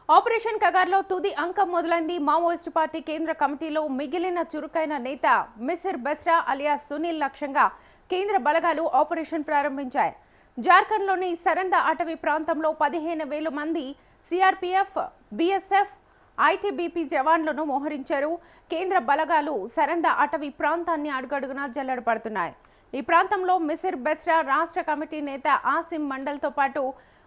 Operation కగార్లో తుది అంకం మొదలైంది. Maoist party కేంద్ర కమిటీలో మిగిలిన చురుకైన నేత మిసిర్ బెస్రా అలియాస్ సునీల్ లక్ష్యంగా కేంద్ర బలగాలు ఆపరేషన్ ప్రారంభించాయి. జార్ఖండ్లోని సరంద అటవీ ప్రాంతంలో 15,000 మంది సిఆర్పీఎఫ్, బీఎస్ఎఫ్, ఐటీబీపీ జవాన్లను మోహరించారు. కేంద్ర బలగాలు సరంద అటవీ ప్రాంతాన్ని అడుగడుగునా జల్లెడపడుతున్నాయి. ఈ ప్రాంతంలో మిసిర్ బెస్రా రాష్ట్ర కమిటీ నేత ఆసిం మండల్తో పాటు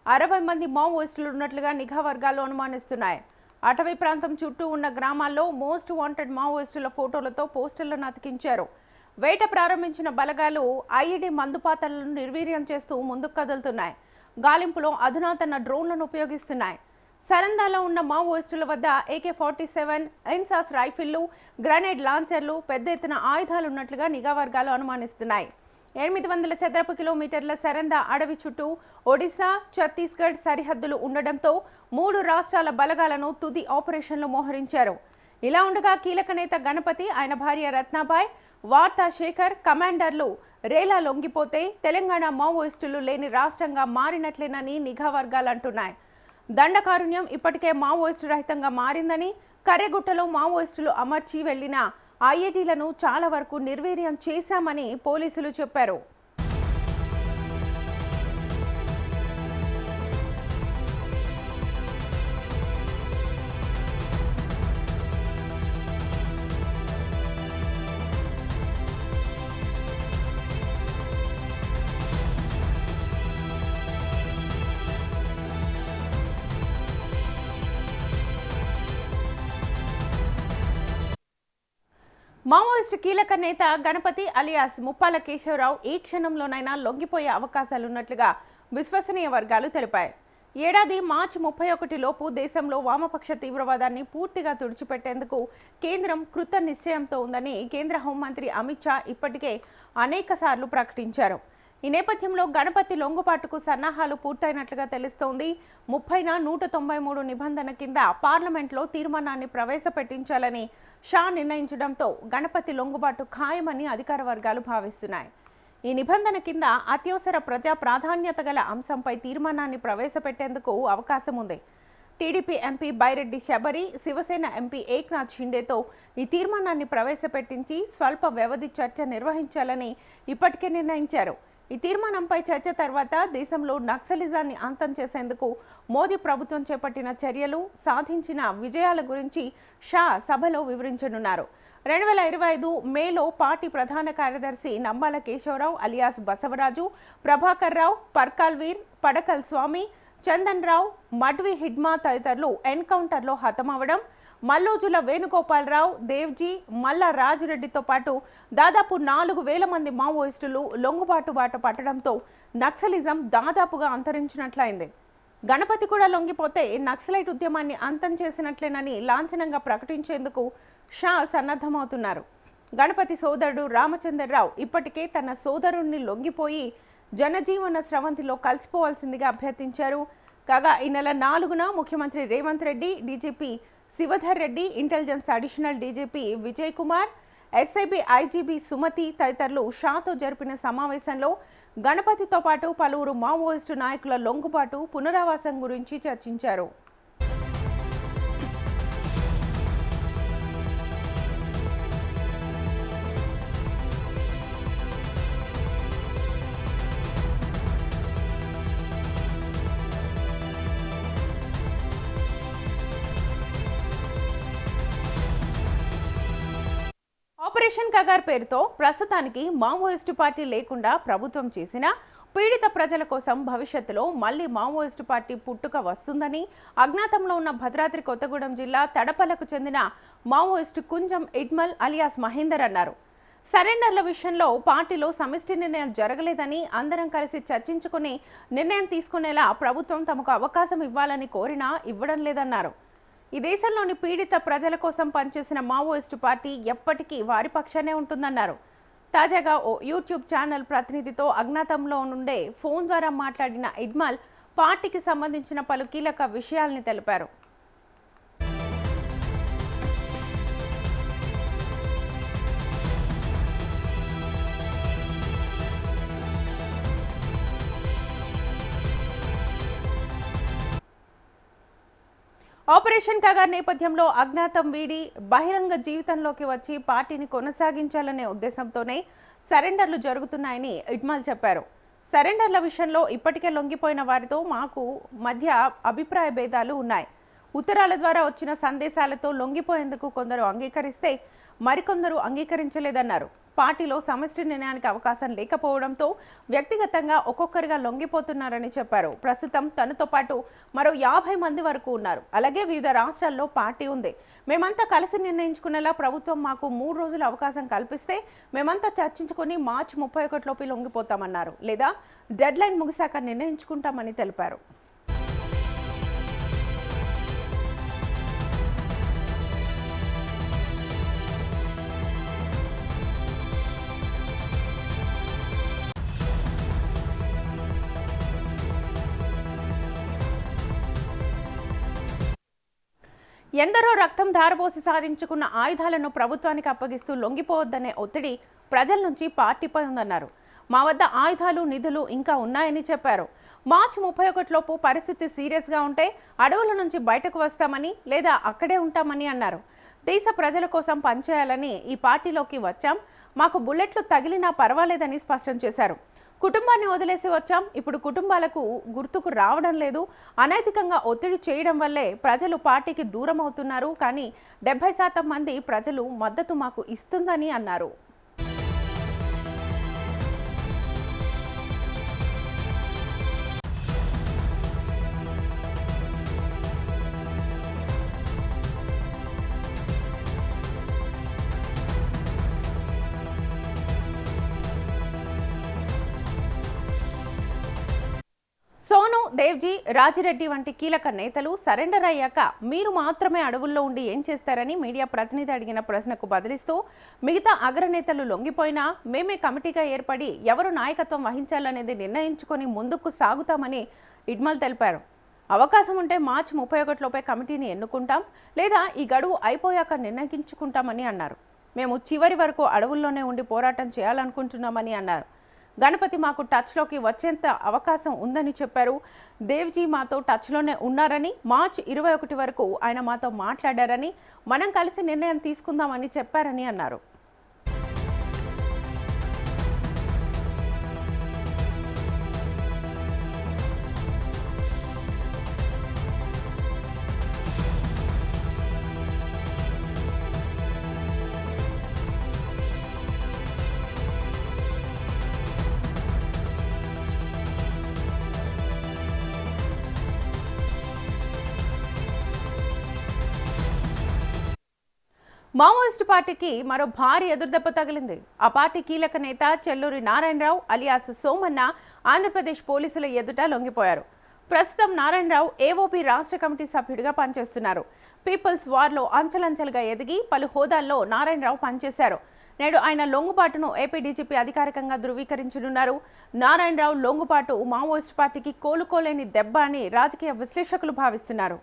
60 మంది మావోయిస్టులు ఉన్నట్లుగా నిఘా వర్గాలు అనుమానిస్తున్నాయి. అటవీ ప్రాంతం చుట్టూ ఉన్న గ్రామాల్లో మోస్ట్ వాంటెడ్ మావోయిస్టుల ఫోటోలతో పోస్టర్లను అతికించారు. వేట ప్రారంభించిన బలగాలు ఐఈడీ మందుపాతలను నిర్వీర్యం చేస్తూ ముందుకు కదులుతున్నాయి. గాలింపులో అధునాతన డ్రోన్లను ఉపయోగిస్తున్నాయి. సరందాలో ఉన్న మావోయిస్టుల వద్ద AK-47, ఇన్సాస్ రైఫిళ్లు, గ్రనేడ్ లాంచర్లు, పెద్ద ఎత్తున ఆయుధాలు ఉన్నట్లుగా నిఘా వర్గాలు అనుమానిస్తున్నాయి. 800 చదరపు కిలోమీటర్ల సరంద అడవి చుట్టూ ఒడిశా, ఛత్తీస్గఢ్ సరిహద్దులు ఉండడంతో 3 రాష్ట్రాల బలగాలను తుది ఆపరేషన్లు మోహరించారు. ఇలా ఉండగా కీలక నేత గణపతి, ఆయన భార్య రత్నాబాయ్, వార్తా శేఖర్ కమాండర్లు రేలా లొంగిపోతే తెలంగాణ మావోయిస్టులు లేని రాష్ట్రంగా మారినట్లేనని నిఘా వర్గాలు అంటున్నాయి. దండకారుణ్యం ఇప్పటికే మావోయిస్టు రహితంగా మారిందని, కర్రెగుట్టలో మావోయిస్టులు అమర్చి వెళ్లిన ఐఐటీలను చాలా వరకు నిర్వీర్యం చేశామని పోలీసులు చెప్పారు. మావోయిస్టు కీలక నేత గణపతి అలియాస్ ముప్పాల కేశవరావు ఈ క్షణంలోనైనా లొంగిపోయే అవకాశాలున్నట్లుగా విశ్వసనీయ వర్గాలు తెలిపాయి. ఏడాది మార్చి 31 లోపు దేశంలో వామపక్ష తీవ్రవాదాన్ని పూర్తిగా తుడిచిపెట్టేందుకు కేంద్రం కృత నిశ్చయంతో ఉందని కేంద్ర హోంమంత్రి అమిత్ షా ఇప్పటికే అనేకసార్లు ప్రకటించారు. ఈ నేపథ్యంలో గణపతి లొంగుబాటుకు సన్నాహాలు పూర్తయినట్లుగా తెలుస్తోంది. 193 నిబంధన కింద పార్లమెంట్లో తీర్మానాన్ని ప్రవేశపెట్టించాలని షా నిర్ణయించడంతో గణపతి లొంగుబాటు ఖాయమని అధికార వర్గాలు భావిస్తున్నాయి. ఈ నిబంధన కింద అత్యవసర ప్రజా ప్రాధాన్యత గల అంశంపై తీర్మానాన్ని ప్రవేశపెట్టేందుకు అవకాశం ఉంది. TDP MP Byreddy Shabari, Shiv Sena MP Eknath షిండేతో ఈ తీర్మానాన్ని ప్రవేశపెట్టించి స్వల్ప వ్యవధి చర్చ నిర్వహించాలని ఇప్పటికే నిర్ణయించారు. ఈ తీర్మానంపై చర్చ తర్వాత దేశంలో నక్సలిజాన్ని అంతం చేసేందుకు మోదీ ప్రభుత్వం చేపట్టిన చర్యలు, సాధించిన విజయాల గురించి షా సభలో వివరించనున్నారు. 2025 మేలో పార్టీ ప్రధాన కార్యదర్శి నంబాల కేశవరావు అలియాస్ బసవరాజు, ప్రభాకర్ రావు, పర్కాల్ వీర్, పడకల్ స్వామి, చందన్ రావు, మడ్వి హిడ్మా తదితరులు ఎన్కౌంటర్లో హతమవడం, మల్లోజుల వేణుగోపాలరావు, దేవ్జీ, మల్ల రాజిరెడ్డితో పాటు దాదాపు 4,000 మంది మావోయిస్టులు లొంగుబాటు బాట పట్టడంతో నక్సలిజం దాదాపుగా అంతరించినట్లయింది. గణపతి కూడా లొంగిపోతే నక్సలైట్ ఉద్యమాన్ని అంతం చేసినట్లేనని లాంఛనంగా ప్రకటించేందుకు షా సన్నద్ధమవుతున్నారు. గణపతి సోదరుడు రామచంద్రరావు ఇప్పటికే తన సోదరుణ్ణి లొంగిపోయి జనజీవన స్రవంతిలో కలిసిపోవాల్సిందిగా అభ్యర్థించారు. కాగా ఈ నెల 4న ముఖ్యమంత్రి Revanth Reddy, DGP Shivadhar Reddy, intelligence additional DGP Vijay Kumar, SIB IGB Sumathi తదితరులు షాతో జరిపిన సమావేశంలో గణపతితో పాటు పలువురు మావోయిస్టు నాయకుల లొంగుబాటు, పునరావాసం గురించి చర్చించారు. ఆపరేషన్ కగార్ పేరుతో ప్రస్తుతానికి మావోయిస్టు పార్టీ లేకుండా ప్రభుత్వం చేసినా పీడిత ప్రజల కోసం భవిష్యత్తులో మళ్లీ మావోయిస్టు పార్టీ పుట్టుక వస్తుందని అజ్ఞాతంలో ఉన్న భద్రాద్రి కొత్తగూడెం జిల్లా తడపలకు చెందిన మావోయిస్టు కుంజం ఇడ్మల్ అలియాస్ మహేందర్ అన్నారు. సరెండర్ల విషయంలో పార్టీలో సమిష్టి నిర్ణయం జరగలేదని, అందరం కలిసి చర్చించుకుని నిర్ణయం తీసుకునేలా ప్రభుత్వం తమకు అవకాశం ఇవ్వాలని కోరినా ఇవ్వడం లేదన్నారు. ఈ దేశంలోని పీడిత ప్రజల కోసం పనిచేసిన మావోయిస్టు పార్టీ ఎప్పటికీ వారి పక్షానే ఉంటుందన్నారు. తాజాగా ఓ యూట్యూబ్ ఛానల్ ప్రతినిధితో అజ్ఞాతంలో నుండే ఫోన్ ద్వారా మాట్లాడిన ఇడ్మల్ పార్టీకి సంబంధించిన పలు కీలక విషయాల్ని తెలిపారు. ఆపరేషన్ కగార్ నేపథ్యంలో అజ్ఞాతం వీడి బహిరంగ జీవితంలోకి వచ్చి పార్టీని కొనసాగించాలనే ఉద్దేశంతోనే సరెండర్లు జరుగుతున్నాయని ఇట్మాల్ చెప్పారు. సరెండర్ల విషయంలో ఇప్పటికే లొంగిపోయిన వారితో మాకు మధ్య అభిప్రాయ భేదాలు ఉన్నాయి. ఉత్తరాల ద్వారా వచ్చిన సందేశాలతో లొంగిపోయేందుకు కొందరు అంగీకరిస్తే మరికొందరు అంగీకరించలేదన్నారు. పార్టీలో సమష్టి నిర్ణయానికి అవకాశం లేకపోవడంతో వ్యక్తిగతంగా ఒక్కొక్కరిగా లొంగిపోతున్నారని చెప్పారు. ప్రస్తుతం తనతో పాటు మరో 50 మంది వరకు ఉన్నారు. అలాగే వివిధ రాష్ట్రాల్లో పార్టీ ఉంది. మేమంతా కలిసి నిర్ణయించుకునేలా ప్రభుత్వం మాకు 3 రోజుల అవకాశం కల్పిస్తే మేమంతా చర్చించుకుని మార్చి 31 లోపు లొంగిపోతామన్నారు. లేదా డెడ్ లైన్ ముగిశాక నిర్ణయించుకుంటామని తెలిపారు. ఎందరో రక్తం ధారపోసి సాధించుకున్న ఆయుధాలను ప్రభుత్వానికి అప్పగిస్తూ లొంగిపోవద్దనే ఒత్తిడి ప్రజల నుంచి పార్టీపై ఉందన్నారు. మా వద్ద ఆయుధాలు, నిధులు ఇంకా ఉన్నాయని చెప్పారు. మార్చి 31 లోపు పరిస్థితి సీరియస్గా ఉంటే అడవుల నుంచి బయటకు వస్తామని లేదా అక్కడే ఉంటామని అన్నారు. దేశ ప్రజల కోసం పనిచేయాలని ఈ పార్టీలోకి వచ్చాం. మాకు బుల్లెట్లు తగిలినా పర్వాలేదని స్పష్టం చేశారు. కుటుంబాన్ని వదిలేసి వచ్చాం. ఇప్పుడు కుటుంబాలకు గుర్తుకు రావడం లేదు. అనైతికంగా ఒత్తిడి చేయడం వల్లే ప్రజలు పార్టీకి దూరం అవుతున్నారు. కానీ 70% మంది ప్రజలు మద్దతు మాకు ఇస్తుందని అన్నారు. సోను, దేవ్జీ, రాజిరెడ్డి వంటి కీలక నేతలు సరెండర్ అయ్యాక మీరు మాత్రమే అడవుల్లో ఉండి ఏం చేస్తారని మీడియా ప్రతినిధి అడిగిన ప్రశ్నకు బదిలిస్తూ మిగతా అగ్రనేతలు లొంగిపోయినా మేమే కమిటీగా ఏర్పడి ఎవరు నాయకత్వం వహించాలనేది నిర్ణయించుకొని ముందుకు సాగుతామని ఇట్మాల్ తెలిపారు. అవకాశం ఉంటే మార్చి 31 లోపే కమిటీని ఎన్నుకుంటాం, లేదా ఈ గడువు అయిపోయాక నిర్ణయించుకుంటామని అన్నారు. మేము చివరి వరకు అడవుల్లోనే ఉండి పోరాటం చేయాలనుకుంటున్నామని అన్నారు. గణపతి మాకు టచ్లోకి వచ్చేంత అవకాశం ఉందని చెప్పారు. దేవ్జీ మాతో టచ్లోనే ఉన్నారని, మార్చి 21 వరకు ఆయన మాతో మాట్లాడారని, మనం కలిసి నిర్ణయం తీసుకుందామని చెప్పారని అన్నారు. మావోయిస్టు పార్టీకి మరో భారీ ఎదురుదెబ్బ తగిలింది. ఆ పార్టీ కీలక నేత చెల్లూరి నారాయణరావు అలియాస్ సోమన్న ఆంధ్రప్రదేశ్ పోలీసుల ఎదుట లొంగిపోయారు. ప్రస్తుతం నారాయణరావు ఏఓపీ రాష్ట్ర కమిటీ సభ్యుడిగా పనిచేస్తున్నారు. పీపుల్స్ వార్లో అంచెలంచెలుగా ఎదిగి పలు హోదాల్లో నారాయణరావు పనిచేశారు. నేడు ఆయన లొంగుబాటును ఏపీ డీజీపీ అధికారికంగా ధృవీకరించనున్నారు. నారాయణరావు లొంగుబాటు మావోయిస్టు పార్టీకి కోలుకోలేని దెబ్బ అని రాజకీయ విశ్లేషకులు భావిస్తున్నారు.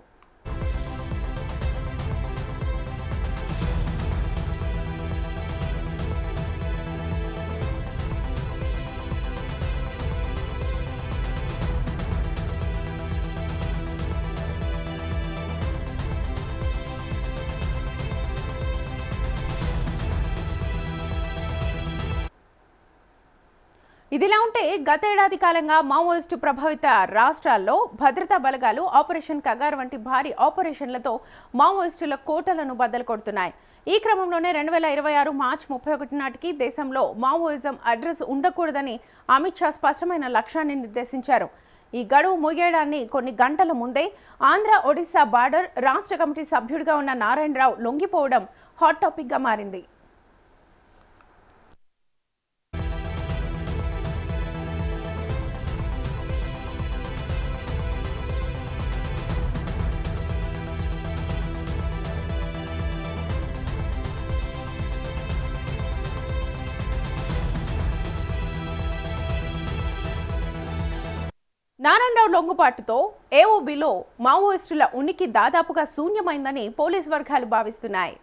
ఇదిలా ఉంటే గతేడాది కాలంగా మావోయిస్టు ప్రభావిత రాష్ట్రాల్లో భద్రతా బలగాలు ఆపరేషన్ కగార్ వంటి భారీ ఆపరేషన్లతో మావోయిస్టుల కోటలను బద్దలు కొడుతున్నాయి. ఈ క్రమంలోనే 2026 మార్చి 31 నాటికి దేశంలో మావోయిజం అడ్రస్ ఉండకూడదని అమిత్ షా స్పష్టమైన లక్ష్యాన్ని నిర్దేశించారు. ఈ గడువు ముగియడాన్ని కొన్ని గంటల ముందే ఆంధ్ర ఒడిశా బార్డర్ రాష్ట్ర కమిటీ సభ్యుడిగా ఉన్న నారాయణరావు లొంగిపోవడం హాట్ టాపిక్గా మారింది. నారాయణరావు లొంగుబాటుతో ఏఓబీలో మావోయిస్టుల ఉనికి దాదాపుగా శూన్యమైందని పోలీసు వర్గాలు భావిస్తున్నాయి.